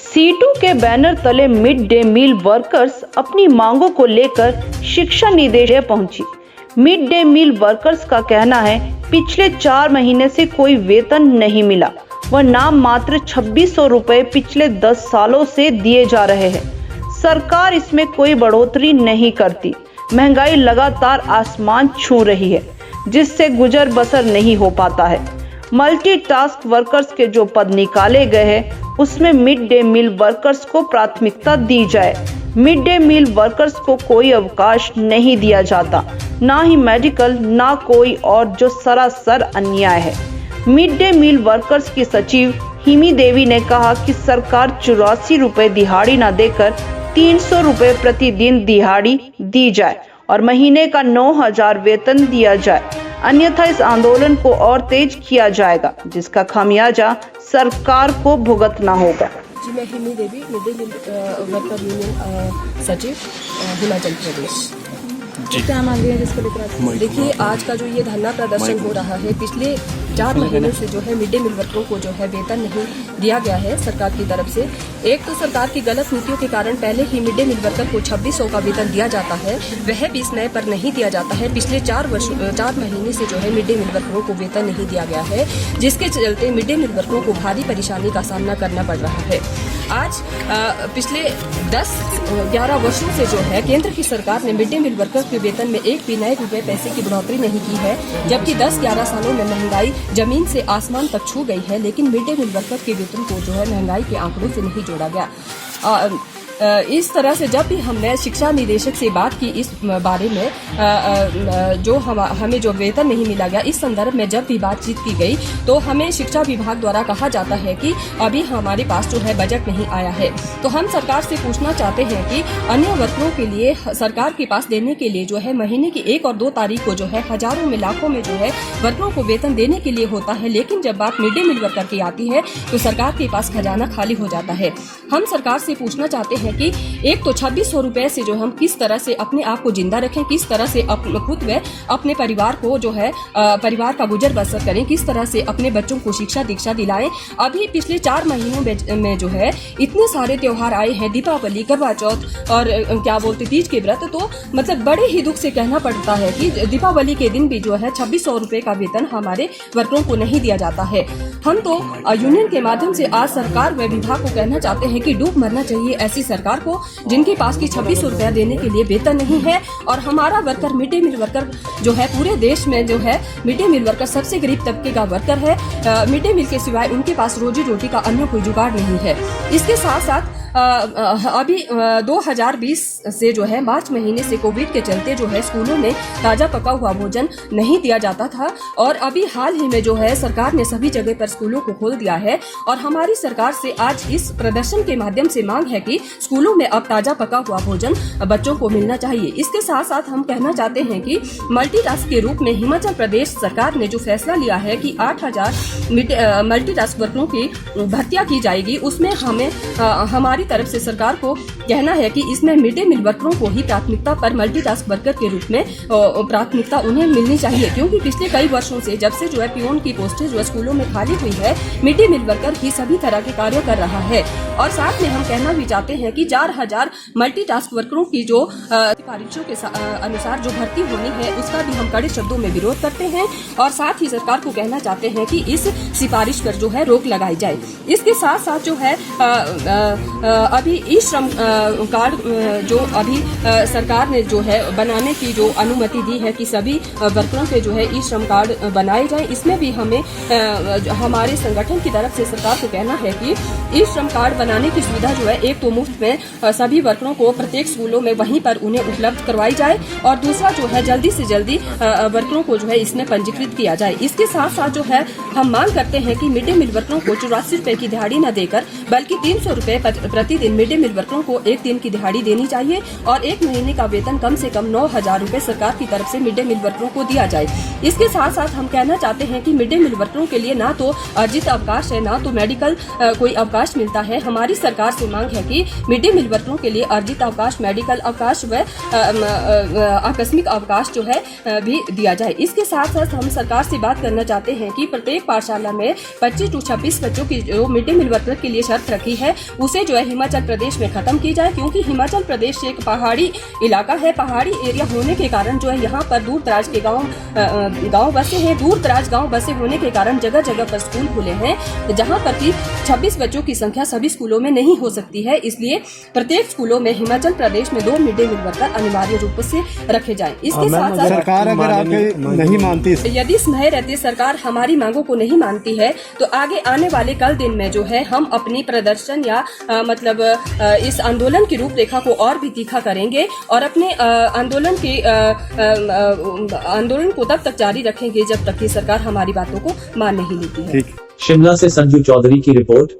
Situ के banner तले mid day मील workers अपनी मांगों को लेकर शिक्षा निदेशालय पहुंची। मिड डे मील वर्कर्स का कहना है पिछले 4 महीने से कोई वेतन नहीं मिला व नाम मात्र 2600 रुपए पिछले 10 सालों से दिए जा रहे हैं। सरकार इसमें कोई बढ़ोतरी नहीं करती। महंगाई लगातार आसमान छू रही है जिससे गुजर बसर नहीं हो पाता है। मल्टीटास्क वर्कर्स के जो पद निकाले गए हैं उसमें मिड डे मील वर्कर्स को प्राथमिकता दी जाए। मिड डे मील वर्कर्स को कोई अवकाश नहीं दिया जाता, ना ही मेडिकल, ना कोई और, जो सरासर अन्याय है। मिड डे मील वर्कर्स की सचिव हिमी देवी ने कहा कि सरकार 84 रुपए दिहाड़ी न देकर 300 रुपए प्रतिदिन दिहाड़ी दी जाए और महीने का 9000 वेतन दिया जाए, अन्यथा इस आंदोलन को और तेज किया जाएगा जिसका खामियाजा सरकार को भुगतना होगा। जी, मैं Himi Devi, mid day meal worker union सचिव, हिमाचल प्रदेश। क्या मांग रही है जिसको लेकर? देखिए, आज का जो ये धरना प्रदर्शन हो रहा है, पिछले 4 महीने से जो है मिड डे मील वर्करों को जो है वेतन नहीं दिया गया है सरकार की तरफ से। एक तो सरकार की गलत नीतियों के कारण पहले ही मिड डे मील वर्कर को 2600 का वेतन दिया जाता है, वह भी इस नए पर नहीं दिया जाता है। पिछले 4 महीने से जो है मिड डे मील वर्करों को वेतन नहीं दिया गया है, जिसके चलते मिड डे मील वर्करों को भारी परेशानी का सामना करना पड़ रहा है। आज पिछले 10-11 वर्षों से जो है केंद्र की सरकार ने मिड डे मील वर्कर के वेतन में एक भी नए रुपए पैसे की बढ़ोतरी नहीं की है, जबकि 10-11 सालों में महंगाई जमीन से आसमान तक छू गई है, लेकिन मिड डे मील वर्कर के वेतन को जो है महंगाई के आंकड़ों से नहीं जोड़ा गया। इस तरह से जब भी हमने शिक्षा निदेशक से बात की इस बारे में जो हमें जो वेतन नहीं मिला गया, इस संदर्भ में जब भी बातचीत की गई तो हमें शिक्षा विभाग द्वारा कहा जाता है कि अभी हमारे पास जो है बजट नहीं आया है। तो हम सरकार से पूछना चाहते हैं कि अन्य वर्करों के लिए सरकार के पास देने के लिए जो है महीने की 1 और 2 तारीख को जो है हजारों में लाखों में जो है वर्करों को वेतन देने के लिए होता है, लेकिन जब बात मिड डे मील वर्कर की आती है तो सरकार के पास खजाना खाली हो जाता है। हम सरकार से पूछना चाहते हैं कि एक तो 2600 रुपए से जो हम किस तरह से अपने आप को जिंदा रखें, किस तरह से खुद व अपने परिवार को जो है परिवार का गुजर बसर करें, किस तरह से अपने बच्चों को शिक्षा दीक्षा दिलाएं। अभी पिछले 4 महीनों में जो है इतने सारे त्योहार आए हैं, दीपावली, करवा चौथ और क्या बोलते तीज के व्रत, तो मतलब बड़े ही दुख से कहना पड़ता है कि दीपावली के दिन भी जो है 2600 रुपए का वेतन हमारे वर्करों को नहीं दिया जाता है। हम तो यूनियन के माध्यम से आज सरकार व विभाग को कहना चाहते हैं कि डूब मरना चाहिए ऐसी सरकार को जिनके पास की 2600 रुपया देने के लिए वेतन नहीं है। और हमारा worker mid day meal worker जो है पूरे देश में जो है मिड डे मील वर्कर सबसे गरीब तबके का वर्कर है। मिड डे मील के सिवाय उनके पास रोजी रोटी का अन्य कोई जुगाड़ नहीं है। इसके साथ साथ अभी 2020 से जो है मार्च महीने से कोविड के चलते जो है स्कूलों में ताजा पका हुआ भोजन नहीं दिया जाता था, और अभी हाल ही में जो है सरकार ने सभी जगह पर स्कूलों को खोल दिया है। और हमारी सरकार से आज इस प्रदर्शन के माध्यम से मांग है कि स्कूलों में अब ताजा पका हुआ भोजन बच्चों को मिलना चाहिए। इसके साथ साथ हम कहना चाहते हैं कि मल्टीटास्क के रूप में हिमाचल प्रदेश सरकार ने जो फैसला लिया है कि 8000 मल्टीटास्क वर्करों की भर्तियां की जाएगी, उसमें हमें हमारी तरफ से सरकार को कहना है कि इसमें मिड डे मील वर्करों को ही प्राथमिकता पर मल्टीटास्क वर्कर के रूप में प्राथमिकता उन्हें मिलनी चाहिए, क्योंकि पिछले कई वर्षों से जब से जो है पियोन की पोस्टें जो है स्कूलों में खाली हुई है, मिड डे मील वर्कर ही सभी तरह के कार्य कर रहा है। और साथ में हम कहना भी चाहते हैं कि 4000 मल्टीटास्क वर्करों की जो सिफारिशों के अनुसार जो भर्ती होनी है उसका भी हम कड़े शब्दों में विरोध करते हैं, और साथ ही सरकार को कहना चाहते हैं कि इस सिफारिश पर जो है रोक लगाई जाए। इसके साथ साथ जो है अभी ई श्रम कार्ड जो अभी सरकार ने जो है बनाने की जो अनुमति दी है कि सभी वर्करों के जो है ई श्रम कार्ड बनाए जाएं, इसमें भी हमें हमारे संगठन की तरफ से सरकार को कहना है कि ई श्रम कार्ड बनाने की सुविधा जो है एक तो मुफ्त में सभी वर्करों को प्रत्येक स्कूलों में वहीं पर उन्हें उपलब्ध करवाई जाए, और दूसरा जो है जल्दी से जल्दी वर्करों को जो है इसमें पंजीकृत किया जाए। इसके साथ साथ जो है हम मांग करते हैं कि मिड डे मील वर्करों को 84 रुपए की दिहाड़ी न देकर बल्कि 300 रुपए प्रतिदिन मिड डे मील वर्करों को एक दिन की दिहाड़ी देनी चाहिए, और 1 महीने का वेतन कम से कम 9000 रुपए सरकार की तरफ से मिड डे मील वर्करों को दिया जाए। इसके साथ साथ हम कहना चाहते हैं कि मिड डे मील वर्करों के लिए ना तो अर्जित अवकाश है, ना तो मेडिकल कोई अवकाश मिलता है। हमारी सरकार से मांग है कि मिड डे मील वर्करों के लिए अर्जित अवकाश, मेडिकल अवकाश व आकस्मिक अवकाश जो है भी दिया जाए। इसके साथ साथ हम सरकार से बात करना चाहते हैं कि प्रत्येक पाठशाला में 25 to 26 बच्चों की जो मिड डे मील वर्कर के लिए शर्त रखी है उसे जो है हिमाचल प्रदेश में खत्म की जाए, क्योंकि हिमाचल प्रदेश एक पहाड़ी इलाका है। पहाड़ी एरिया होने के कारण जो है यहाँ पर दूर दराज के गाँव बसे हैं। दूर दराज गाँव बसे होने के कारण जगह जगह पर स्कूल खुले हैं, जहाँ पर कि 26 बच्चों की संख्या सभी स्कूलों में नहीं हो सकती है। इसलिए प्रत्येक स्कूलों में हिमाचल प्रदेश में 2 मिड डे मील वर्कर अनिवार्य रूप से रखे जाएं। इसके साथ साथ सरकार अगर आपके नहीं मानती, यदि समय रहते सरकार हमारी मांगों को नहीं मानती है तो आगे आने वाले कल दिन में जो है हम अपनी प्रदर्शन या इस आंदोलन की रूपरेखा को और भी तीखा करेंगे और अपने आंदोलन को तब तक जारी रखेंगे जब तक कि सरकार हमारी बातों को मान नहीं लेती है। शिमला से संजू चौधरी की रिपोर्ट।